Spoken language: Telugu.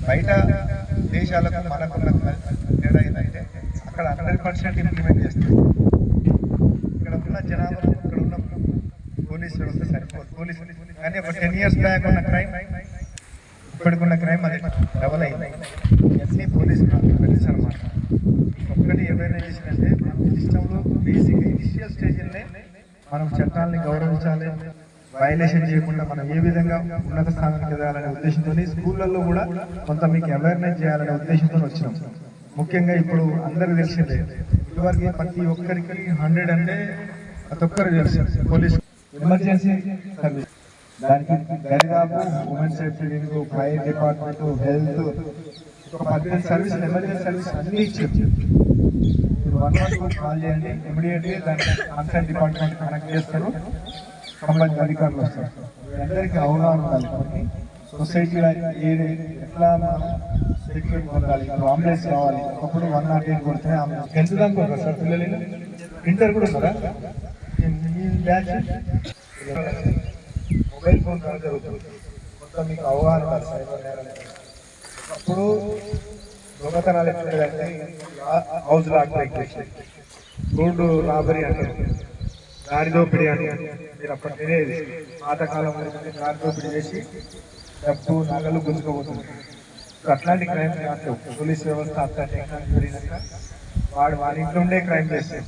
బయట దేశాలకు మనకున్న తేడా ఏంటంటే అక్కడ 100% ఇంప్లిమెంట్ చేస్తారు. ఇక్కడ ఉన్న జనాభా ఇక్కడ ఉన్న పోలీస్ వ్యవస్థ సరిపోదు. పోలీసు కానీ ఒక 10 years బ్యాక్ ఉన్న క్రైమ్ ఇప్పటికున్న క్రైమ్ అది డబల్ అయింది. అన్ని పోలీసు తెలుసు అనమాట. ఒక్కటి ఏమైనా చేసిందంటే సిస్టంలో బేసిక్ ఇనిషియల్ స్టేజ్లోనే మనం చట్టాలని గౌరవించాలి, వైలేషన్ చేయకుండా మనం ఏ విధంగా ఉన్నత స్థానానికి ఎదగాలనే ఉద్దేశంతో స్కూళ్ళల్లో కూడా కొంత మీకు అవేర్నెస్ చేయాలనే ఉద్దేశంతో వచ్చినాం. ముఖ్యంగా ఇప్పుడు అందరికి తెలిసిందే, ఇదివరకు ప్రతి ఒక్కరికి 100 అంటే ప్రతి ఒక్కరు తెలుసు పోలీస్ ఎమర్జెన్సీ సర్వీస్, దానికి దరిదాపు women safety, fire department, health, ఒక 18 సర్వీసులు ఎమర్జెన్సీ సర్వీస్ అన్ని ఇచ్చారు. మీరు 112 కాల్ చేయండి, ఇమీడియట్లీ దాన్ని కన్సర్న్ డిపార్ట్మెంట్ కనెక్ట్ చేస్తారు, సంబంధిత అధికారులు వస్తారు. అందరికీ అవగాహన ఉండాలి. సొసైటీలో ఎట్లా సెక్యూరిటీ పొందాలి, అంబులెన్స్ కావాలి. ఒకప్పుడు 108 కొడితే అంబులెన్స్ 10th దాకా ఉంటారు సార్ పిల్లలు. ఇంటర్ కూడా ఉన్నారా ఈ బ్యాచ్? మొబైల్ ఫోన్ ద్వారా జరుగుతుంది. మొత్తం మీకు అవగాహన ఉండాలి సైబర్ నేరాలు. ఒకప్పుడు దొంగతనాలు ఎట్లుండేదంటే హౌస్ లాక్ రోడ్డు రాబరీ అంటారు, దారి దోపిడీ అని మీరు అప్పుడు తెలియదు. పాతకాలంలో దారి దోపిడీ చేసి డబ్బు నగలు గుంజుకోబోతుంది. అట్లాంటి క్రైమ్ పోలీస్ వ్యవస్థ అట్లా టెక్నాలజీ పెరిగినాక వాడి ఇంట్లో ఉండే క్రైమ్ చేస్తే